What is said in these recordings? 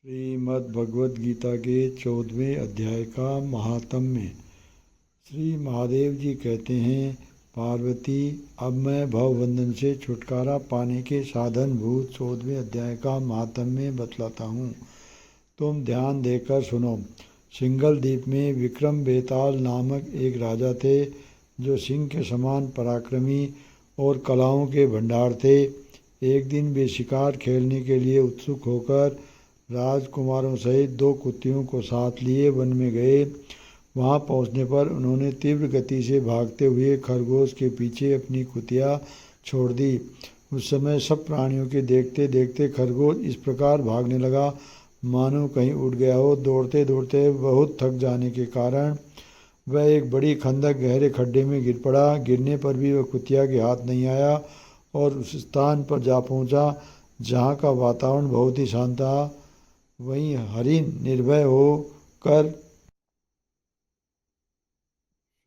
श्रीमद् भगवद गीता के 14वें अध्याय का महात्म्य। श्री महादेव जी कहते हैं, पार्वती, अब मैं भवबंधन से छुटकारा पाने के साधन भूत 14वें अध्याय का महात्म्य बतलाता हूँ। तुम ध्यान देकर सुनो। सिंघल द्वीप में विक्रम बेताल नामक एक राजा थे, जो सिंह के समान पराक्रमी और कलाओं के भंडार थे। एक दिन वे शिकार खेलने के लिए उत्सुक होकर राजकुमारों सहित 2 कुतियों को साथ लिए वन में गए। वहां पहुंचने पर उन्होंने तीव्र गति से भागते हुए खरगोश के पीछे अपनी कुतिया छोड़ दी। उस समय सब प्राणियों के देखते देखते खरगोश इस प्रकार भागने लगा मानो कहीं उड़ गया हो। दौड़ते दौड़ते बहुत थक जाने के कारण वह एक बड़ी खंदक गहरे खड्डे में गिर पड़ा। गिरने पर भी वह कुतिया के हाथ नहीं आया और उस स्थान पर जा पहुंचा जहाँ का वातावरण बहुत ही शांत था। वहीं हरिण निर्भय होकर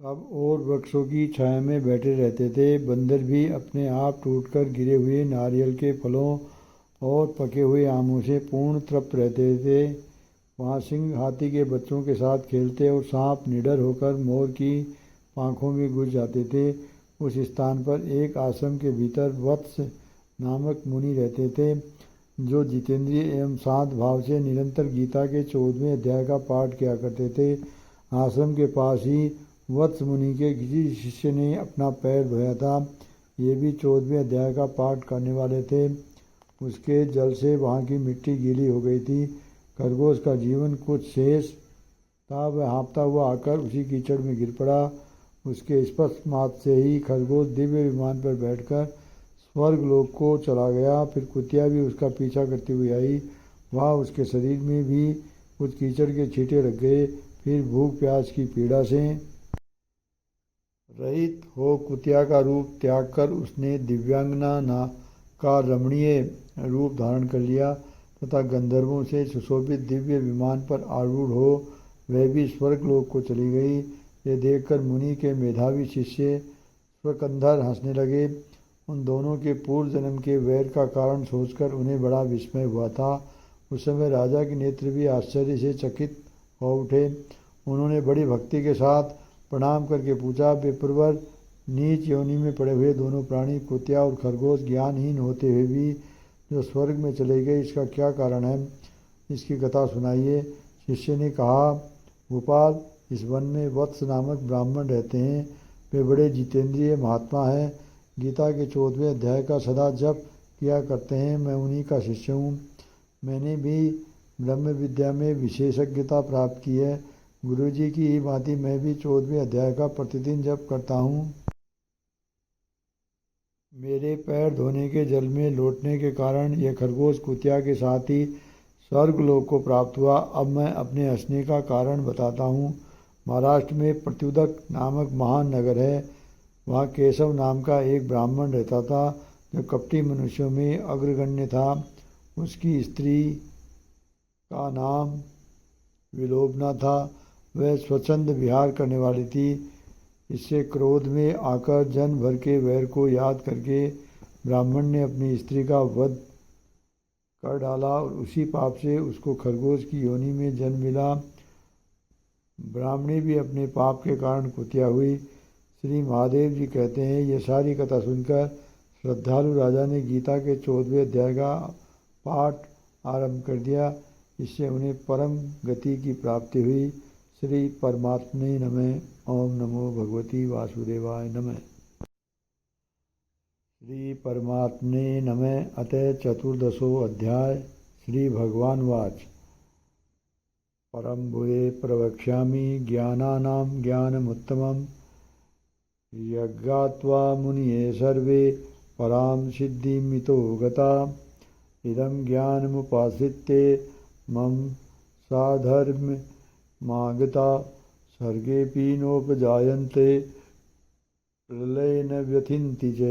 सब और वृक्षों की छाया में बैठे रहते थे। बंदर भी अपने आप टूटकर गिरे हुए नारियल के फलों और पके हुए आमों से पूर्ण तृप्त रहते थे। वहाँ सिंह हाथी के बच्चों के साथ खेलते और सांप निडर होकर मोर की पांखों में घुस जाते थे। उस स्थान पर एक आश्रम के भीतर वत्स नामक मुनि रहते थे, जो जितेंद्रिय एवं शांत भाव से निरंतर गीता के 14वें अध्याय का पाठ किया करते थे। आश्रम के पास ही वत्स मुनि के किसी शिष्य ने अपना पैर धोया था। ये भी 14वें अध्याय का पाठ करने वाले थे। उसके जल से वहाँ की मिट्टी गीली हो गई थी। खरगोश का जीवन कुछ शेष था। वह हाँफता हुआ आकर उसी कीचड़ में गिर पड़ा। उसके स्पर्श मात्र से ही खरगोश दिव्य विमान पर बैठकर स्वर्ग लोक को चला गया। फिर कुतिया भी उसका पीछा करती हुई आई। वहाँ उसके शरीर में भी कुछ कीचड़ के छींटे लग गए। फिर भूख प्यास की पीड़ा से रहित हो कुतिया का रूप त्याग कर उसने दिव्यांगना का रमणीय रूप धारण कर लिया तथा गंधर्वों से सुशोभित दिव्य विमान पर आरूढ़ हो वह भी स्वर्ग लोक को चली गई। ये देखकर मुनि के मेधावी शिष्य स्वकंधर हंसने लगे। उन दोनों के पूर्व जन्म के वैर का कारण सोचकर उन्हें बड़ा विस्मय हुआ था। उस समय राजा के नेत्र भी आश्चर्य से चकित हो उठे। उन्होंने बड़ी भक्ति के साथ प्रणाम करके पूछा, विप्रवर, नीच योनि में पड़े हुए दोनों प्राणी कुतिया और खरगोश ज्ञानहीन होते हुए भी जो स्वर्ग में चले गए, इसका क्या कारण है? इसकी कथा सुनाइए। शिष्य ने कहा, गोपाल, इस वन में वत्स नामक ब्राह्मण रहते हैं। वे बड़े जितेंद्रिय महात्मा हैं। गीता के 14वें अध्याय का सदा जप किया करते हैं। मैं उन्हीं का शिष्य हूँ। मैंने भी ब्रह्म विद्या में विशेषज्ञता प्राप्त की है। गुरुजी की ही भांति मैं भी 14वें अध्याय का प्रतिदिन जप करता हूँ। मेरे पैर धोने के जल में लौटने के कारण यह खरगोश कुतिया के साथ ही स्वर्ग लोक को प्राप्त हुआ। अब मैं अपने हंसने का कारण बताता हूँ। महाराष्ट्र में प्रत्युदक नामक महान नगर है। वहाँ केशव नाम का एक ब्राह्मण रहता था, जो कपटी मनुष्यों में अग्रगण्य था। उसकी स्त्री का नाम विलोबना था। वह स्वच्छंद विहार करने वाली थी। इससे क्रोध में आकर जन्म भर के वैर को याद करके ब्राह्मण ने अपनी स्त्री का वध कर डाला और उसी पाप से उसको खरगोश की योनि में जन्म मिला। ब्राह्मणी भी अपने पाप के कारण कुतिया हुई। श्री महादेव जी कहते हैं, ये सारी कथा सुनकर श्रद्धालु राजा ने गीता के 14वें अध्याय का पाठ आरंभ कर दिया। इससे उन्हें परम गति की प्राप्ति हुई। श्री परमात्मने नमः। ओम नमो भगवती वासुदेवाय नमः। श्री परमात्मने नमः। अतः 14दशो अध्याय। श्री भगवान वाच, परम भूये प्रवक्ष्यामि ज्ञानानां ज्ञानमुत्तमम् यज्ञात्वा मुनये सर्वे परां सिद्धिमितो गता। इदं ज्ञानमुपाश्रित्य मम साधर्म्यमागता सर्गेऽपि नोपजायन्ते प्रलये न व्यथिन्ति च।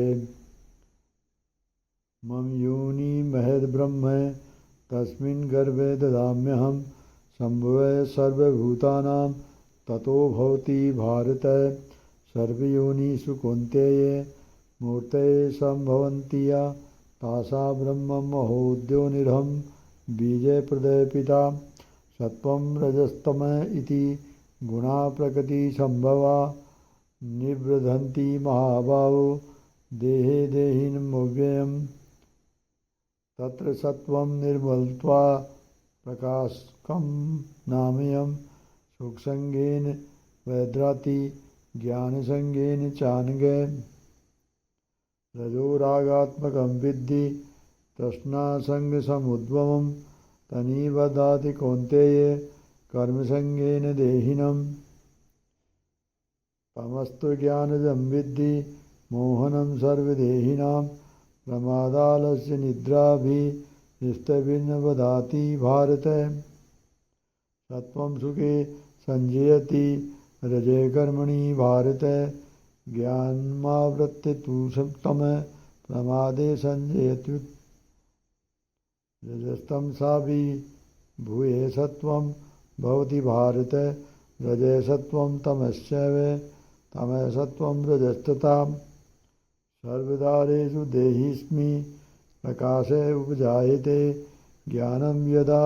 मम योनि महद्ब्रह्म तस्मिन् गर्भे ददाम्यहं सम्भवः सर्वभूतानां ततो भवति भारत। सर्वयोनिषु कौन्तेय मूर्तये सम्भवन्ति या तासा ब्रह्म महोद्योनिरहं बीजे प्रदय पिता सत्वं रजस्तम इति गुणा प्रकृति संभवा निबृधन्ति महाभावो देहे देहिनमव्ययम् तत्र सत्वं निर्मलत्वा प्रकाशकं नामयं सुखसंगेन वैद्राति ज्ञानसंगेन चानघ रजोरागात्मकं विद्धि तृष्णासंगसमुद्भवं तनिबध्नाति कौन्तेय कर्मसंगेन देहिनम् तमस्तु ज्ञानजं विद्धि मोहनं सर्वदेहिनां प्रमादालस्य निद्राभिस्तभिन्न बधाति भारत सत्वं सुखे संजयति रजे कर्मणि भारत ज्ञानमावृत्य तु तम प्रमादे संजयत्युत रजस्तं सापि भूये सत्वं भवति भारत रजे सत्वं तमश्चैव तमः सत्वं रजस्तथा सर्वदारेषु देहिस्मि प्रकाशे उपजायते ज्ञानं यदा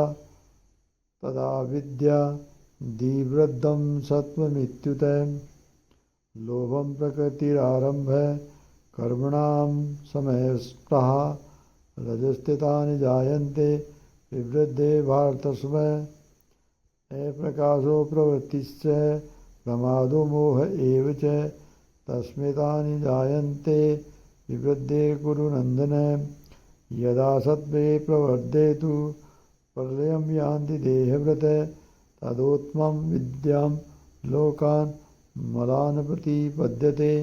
तदा विद्या दिवृद्धं सत्वमित्युत लोभं प्रकृतिरारम्भः कर्मणां समयस्तः रजस्थितानि जायन्ते विवृद्धे भारतस्मै अप्रकाशो प्रवृत्तिश्च प्रमादो मोह एव च तस्मितानि जायन्ते विवृद्धे कुरु नन्दन यदा सत्त्वे प्रवर्धेतु प्रलयं यान्ति देहव्रत तदोत्तमं विद्यां लोकान् मलान् प्रतिपद्यते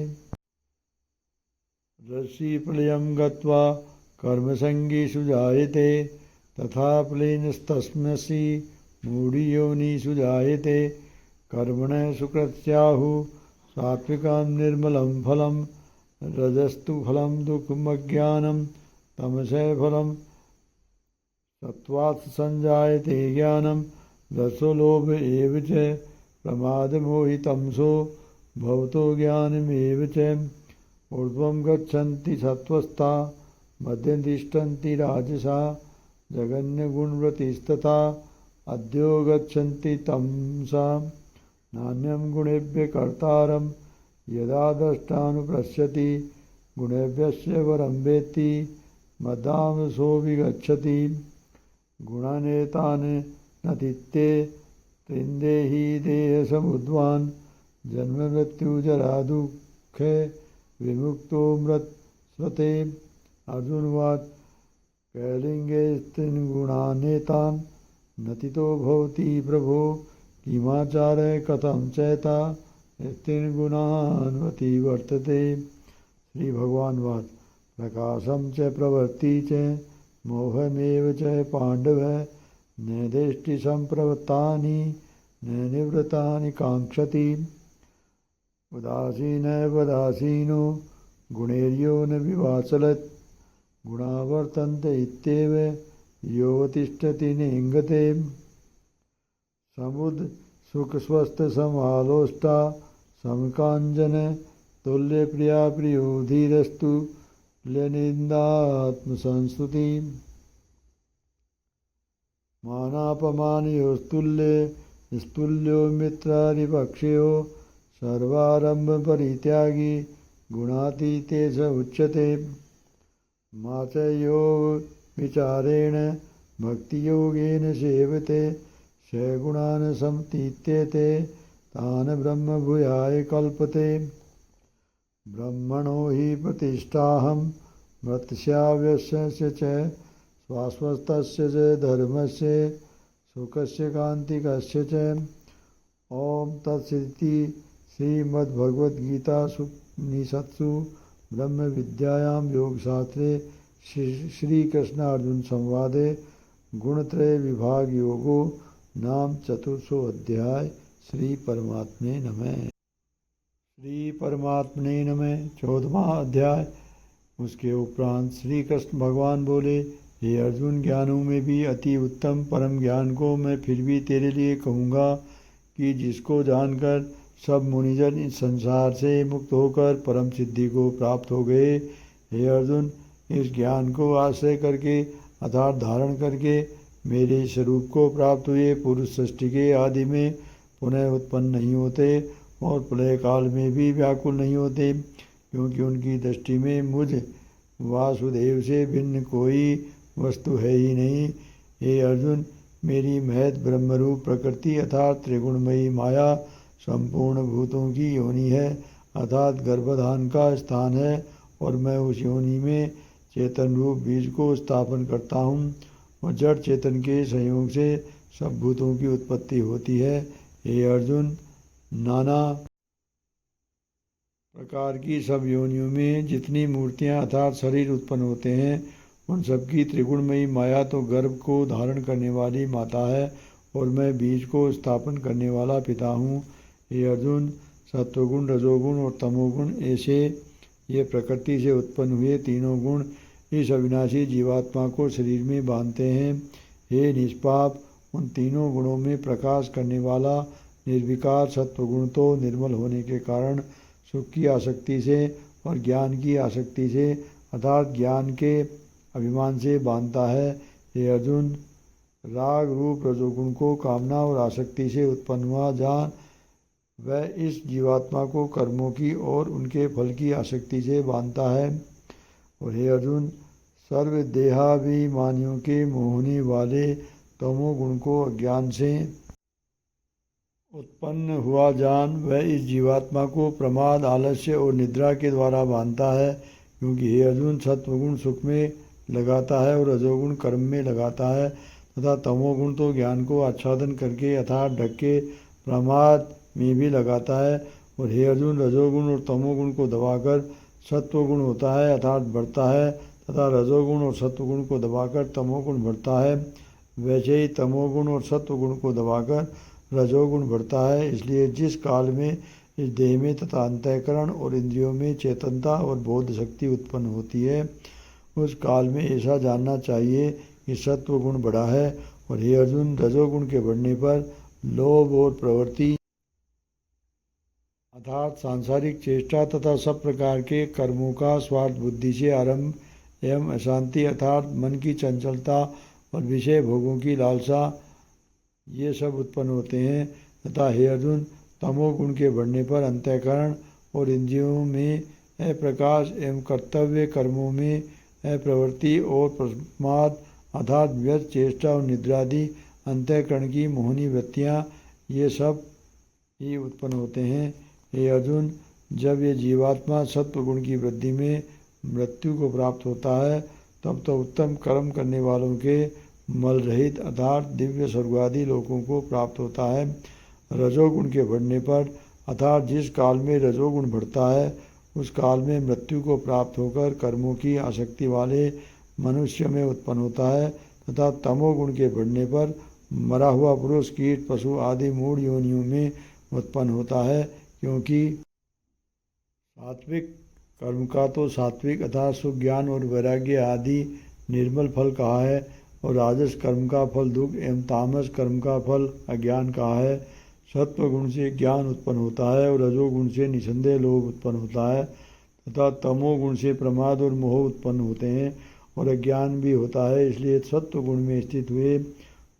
रजसि प्रलयं गत्वा कर्मसङ्गीषु जायते तथा प्रलीनस्तस्मसि मूढयोनिषु जायते कर्मणः सुकृत्याहुः सात्विकं निर्मलं फलं रजस्तु फलं दुःखमज्ञानं तमसः फलं सत्त्वात् संजायते ज्ञानं रजसो लोभ एव च प्रमादमोहितमसो भवतो ज्ञानमेव च ऊर्ध्वं गच्छन्ति सत्त्वस्ता मध्यं तिष्ठन्ति राजसा जगन्यगुणवृत्तिस्तथा अद्यो गच्छन्ति तमसा नान्यं गुणेभ्यः कर्तारं यदा द्रष्टानुपश्यति गुणेभ्यस्य वरं वेत्ति मदांसो विगच्छति गुणानेतान् नतीत्ये त्रिन्देहि देहसमुद्वान् जन्ममृत्युजरादुःखे विमुक्तो मृत्स्वते अर्जुनवाच कैलिङ्गे स्त्रीन् गुणानेतान् नतितो भवति प्रभो किमाचारः कथं चैता स्त्रीन् गुणान्वति वर्तते श्री भगवान वाच प्रकाशं च प्रवृत्ति च मोहमेव च पाण्डव न देष्टि सम्प्रवृत्तानि न निवृत्तानि काङ्क्षति उदासीनवदासीनो गुणैर्यो न विवाचलत् गुणा वर्तन्ते इत्येव योऽवतिष्ठति नेङ्गते समुद् सुखस्वस्थसमालोष्टा समकाञ्चन तुल्यप्रिया प्रियो धीरस्तु तुल्यनिन्दात्मसंस्तुति मानापमानयोस्तुल्ये स्तुल्यो मित्रारिपक्षयो सर्वारम्भपरित्यागी गुणातीते स उच्यते मा च यो विचारेण भक्तियोगेन सेवते स गुणान् समतीत्येते तान् ब्रह्मभूयाय कल्पते ब्रह्मणो हि प्रतिष्ठाहं मर्त्याव्यस्य च स्वास्वस्तस्य च धर्मस्य सुखस्य कान्तिकस्य च ॐ तत्सदिति श्रीमद्भगवद्गीतासूपनिषत्सु ब्रह्मविद्यायां योगशास्त्रे श्रीकृष्णार्जुन संवादे गुणत्रय विभाग योगो नाम चतुर्थो अध्याय। श्री परमात्मे नमः। श्री परमात्मने नमः। 14वां अध्याय। उसके उपरांत श्री कृष्ण भगवान बोले, हे अर्जुन, ज्ञानों में भी अति उत्तम परम ज्ञान को मैं फिर भी तेरे लिए कहूँगा कि जिसको जानकर सब मुनिजन इस संसार से मुक्त होकर परम सिद्धि को प्राप्त हो गए। हे अर्जुन, इस ज्ञान को आश्रय करके अर्थात धारण करके मेरे स्वरूप को प्राप्त हुए पुरुष सृष्टि के आदि में पुनः उत्पन्न नहीं होते और प्रलय काल में भी व्याकुल नहीं होते, क्योंकि उनकी दृष्टि में मुझ वासुदेव से भिन्न कोई वस्तु है ही नहीं। हे अर्जुन, मेरी महत ब्रह्मरूप प्रकृति अर्थात त्रिगुणमयी माया संपूर्ण भूतों की योनि है, अर्थात गर्भधान का स्थान है, और मैं उस योनि में चेतन रूप बीज को स्थापन करता हूँ और जड़ चेतन के संयोग से सब भूतों की उत्पत्ति होती है। हे अर्जुन, नाना प्रकार की सब योनियों में जितनी मूर्तियां अर्थात शरीर उत्पन्न होते हैं, उन सबकी त्रिगुणमयी माया तो गर्भ को धारण करने वाली माता है और मैं बीज को स्थापन करने वाला पिता हूँ। हे अर्जुन, सत्वगुण, रजोगुण और तमोगुण ऐसे ये प्रकृति से उत्पन्न हुए तीनों गुण इस अविनाशी जीवात्मा को शरीर में बांधते हैं। हे निष्पाप, उन तीनों गुणों में प्रकाश करने वाला निर्विकार सत्वगुण तो निर्मल होने के कारण सुख की आसक्ति से और ज्ञान की आसक्ति से अर्थात ज्ञान के अभिमान से बांधता है। हे अर्जुन, राग रूप रजोगुण को कामना और आसक्ति से उत्पन्न हुआ जान वह इस जीवात्मा को कर्मों की और उनके फल की आसक्ति से बांधता है। और हे अर्जुन, सर्व देहाभिमानियों के मोहने वाले तमोगुण को अज्ञान से उत्पन्न हुआ जान वह इस जीवात्मा को प्रमाद, आलस्य और निद्रा के द्वारा बांधता है, क्योंकि हे अर्जुन, सत्वगुण सुख में लगाता है और रजोगुण कर्म में लगाता है तथा तमोगुण तो ज्ञान को आच्छादन करके अर्थात ढक के प्रमाद में भी लगाता है। और हे अर्जुन, रजोगुण और तमोगुण को दबाकर सत्वगुण होता है अर्थात बढ़ता है तथा रजोगुण और सत्वगुण को दबाकर तमोगुण बढ़ता है। वैसे ही तमोगुण और सत्वगुण को दबाकर रजोगुण बढ़ता है। इसलिए जिस काल में इस देह में तथा अंतःकरण और इंद्रियों में चेतनता और बोध शक्ति उत्पन्न होती है, उस काल में ऐसा जानना चाहिए कि सत्वगुण बढ़ा है। और हे अर्जुन, रजोगुण के बढ़ने पर लोभ और प्रवृत्ति अर्थात सांसारिक चेष्टा तथा सब प्रकार के कर्मों का स्वार्थ बुद्धि से आरंभ एवं अशांति अर्थात मन की चंचलता और विषय भोगों की लालसा ये सब उत्पन्न होते हैं। तथा हे अर्जुन, तमोगुण के बढ़ने पर अंतःकरण और इंद्रियों में अप्रकाश एवं कर्तव्य कर्मों में अप्रवृत्ति और प्रमाद अर्थात व्यर्थ चेष्टा और निद्रादि अंतःकरण की मोहनी वृत्तियाँ ये सब ही उत्पन्न होते हैं। हे अर्जुन, जब ये जीवात्मा सत्वगुण की वृद्धि में मृत्यु को प्राप्त होता है, तब तो उत्तम कर्म करने वालों के मल रहित अर्थात दिव्य स्वर्गादि लोकों को प्राप्त होता है। रजोगुण के बढ़ने पर अर्थात जिस काल में रजोगुण बढ़ता है, उस काल में मृत्यु को प्राप्त होकर कर्मों की आसक्ति वाले मनुष्य में उत्पन्न होता है तथा तमोगुण के बढ़ने पर मरा हुआ पुरुष, कीट, पशु आदि मूढ़ योनियों में उत्पन्न होता है। क्योंकि सात्विक कर्म का तो सात्विक अर्थात सुख, ज्ञान और वैराग्य आदि निर्मल फल कहा है और राजस कर्म का फल दुख एवं तामस कर्म का फल अज्ञान कहा है। सत्व गुण से ज्ञान उत्पन्न होता है और रजोगुण से निसंदेह लोभ उत्पन्न होता है तथा तमोगुण से प्रमाद और मोह उत्पन्न होते हैं और अज्ञान भी होता है। इसलिए सत्व गुण में स्थित हुए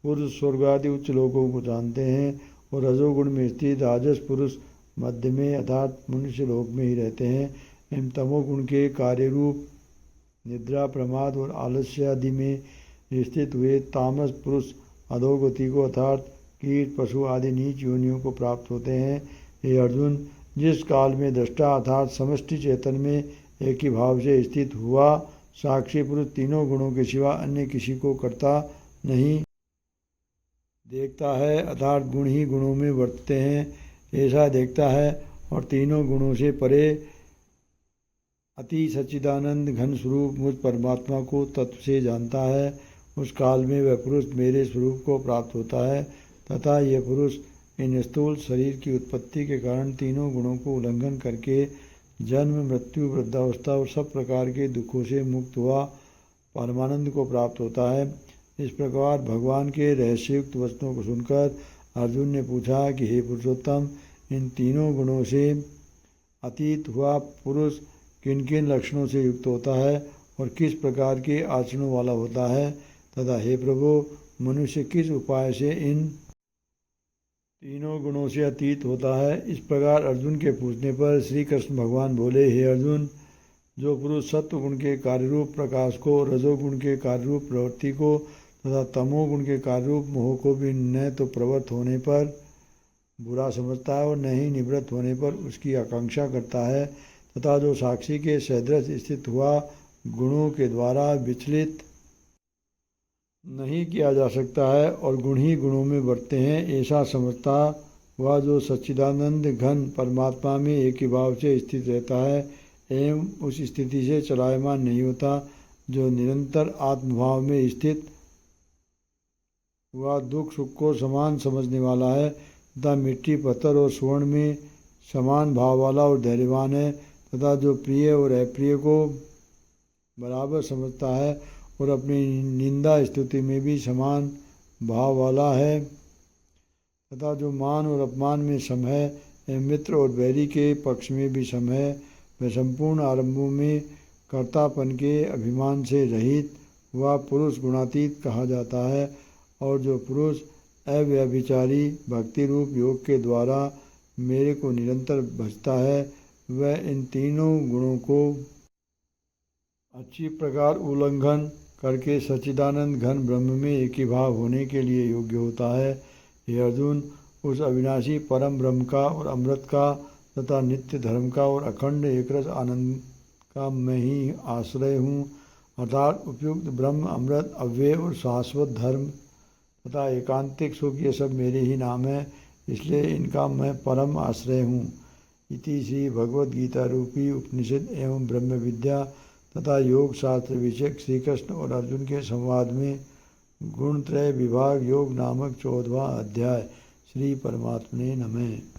पुरुष स्वर्ग आदि उच्च लोगों को जानते हैं और रजोगुण में स्थित राजस पुरुष मध्य में अर्थात मनुष्य लोक में ही रहते हैं। एवं तमोगुण के कार्य रूप निद्रा, प्रमाद और आलस्य आदि में स्थित हुए तामस पुरुष अधोगति को अर्थात कीट, पशु आदि नीच योनियों को प्राप्त होते हैं। हे अर्जुन, जिस काल में दृष्टा अर्थात समष्टि चेतन में एक ही भाव से स्थित हुआ साक्षी पुरुष तीनों गुणों के सिवा अन्य किसी को करता नहीं देखता है अर्थात गुण ही गुणों में वर्तते हैं ऐसा देखता है और तीनों गुणों से परे अति सच्चिदानंद घन स्वरूप मुझ परमात्मा को तत्व से जानता है, उस काल में वह पुरुष मेरे स्वरूप को प्राप्त होता है तथा यह पुरुष इन स्थूल शरीर की उत्पत्ति के कारण तीनों गुणों को उल्लंघन करके जन्म, मृत्यु, वृद्धावस्था और सब प्रकार के दुखों से मुक्त हुआ परमानंद को प्राप्त होता है। इस प्रकार भगवान के रहस्ययुक्त वचनों को सुनकर अर्जुन ने पूछा कि हे पुरुषोत्तम, इन तीनों गुणों से अतीत हुआ पुरुष किन किन लक्षणों से युक्त होता है और किस प्रकार के आचरणों वाला होता है तथा हे प्रभु, मनुष्य किस उपाय से इन तीनों गुणों से अतीत होता है। इस प्रकार अर्जुन के पूछने पर श्री कृष्ण भगवान बोले, हे अर्जुन, जो पुरुष सत्व गुण के कार्यरूप प्रकाश को, रजोगुण के कार्यरूप प्रवृत्ति को तथा तमोगुण के कार्यरूप मोह को भी न तो प्रवृत्त होने पर बुरा समझता है और न ही निवृत्त होने पर उसकी आकांक्षा करता है, तथा जो साक्षी के सदृश स्थित हुआ गुणों के द्वारा विचलित नहीं किया जा सकता है और गुण ही गुणों में बढ़ते हैं, ऐसा समझता हुआ जो सच्चिदानंद घन परमात्मा में एक ही भाव से स्थित रहता है एवं उस स्थिति से चलायमान नहीं होता, जो निरंतर आत्मभाव में स्थित हुआ दुख सुख को समान समझने वाला है तथा मिट्टी पत्थर और स्वर्ण में समान भाव वाला और धैर्यवान है, तथा जो प्रिय और अप्रिय को बराबर समझता है और अपनी निंदा स्तुति में भी समान भाव वाला है, तथा जो मान और अपमान में सम है एवं मित्र और बैरी के पक्ष में भी सम है, वह संपूर्ण आरंभों में कर्तापन के अभिमान से रहित हुआ पुरुष गुणातीत कहा जाता है। और जो पुरुष अव्यभिचारी भक्ति रूप योग के द्वारा मेरे को निरंतर भजता है, वह इन तीनों गुणों को अच्छी प्रकार उल्लंघन करके सच्चिदानंद घन ब्रह्म में एक ही भाव होने के लिए योग्य होता है। हे अर्जुन, उस अविनाशी परम ब्रह्म का और अमृत का तथा नित्य धर्म का और अखंड एकरस आनंद का मैं ही आश्रय हूँ, अर्थात उपयुक्त ब्रह्म, अमृत, अव्यय और शाश्वत धर्म तथा एकांतिक सुख, ये सब मेरे ही नाम है, इसलिए इनका मैं परम आश्रय हूँ। इति श्री भगवद गीता रूपी उपनिषद एवं ब्रह्म विद्या तथा योग शास्त्र विषयक श्री कृष्ण और अर्जुन के संवाद में गुणत्रय विभाग योग नामक 14वां अध्याय। श्री परमात्मने नमः।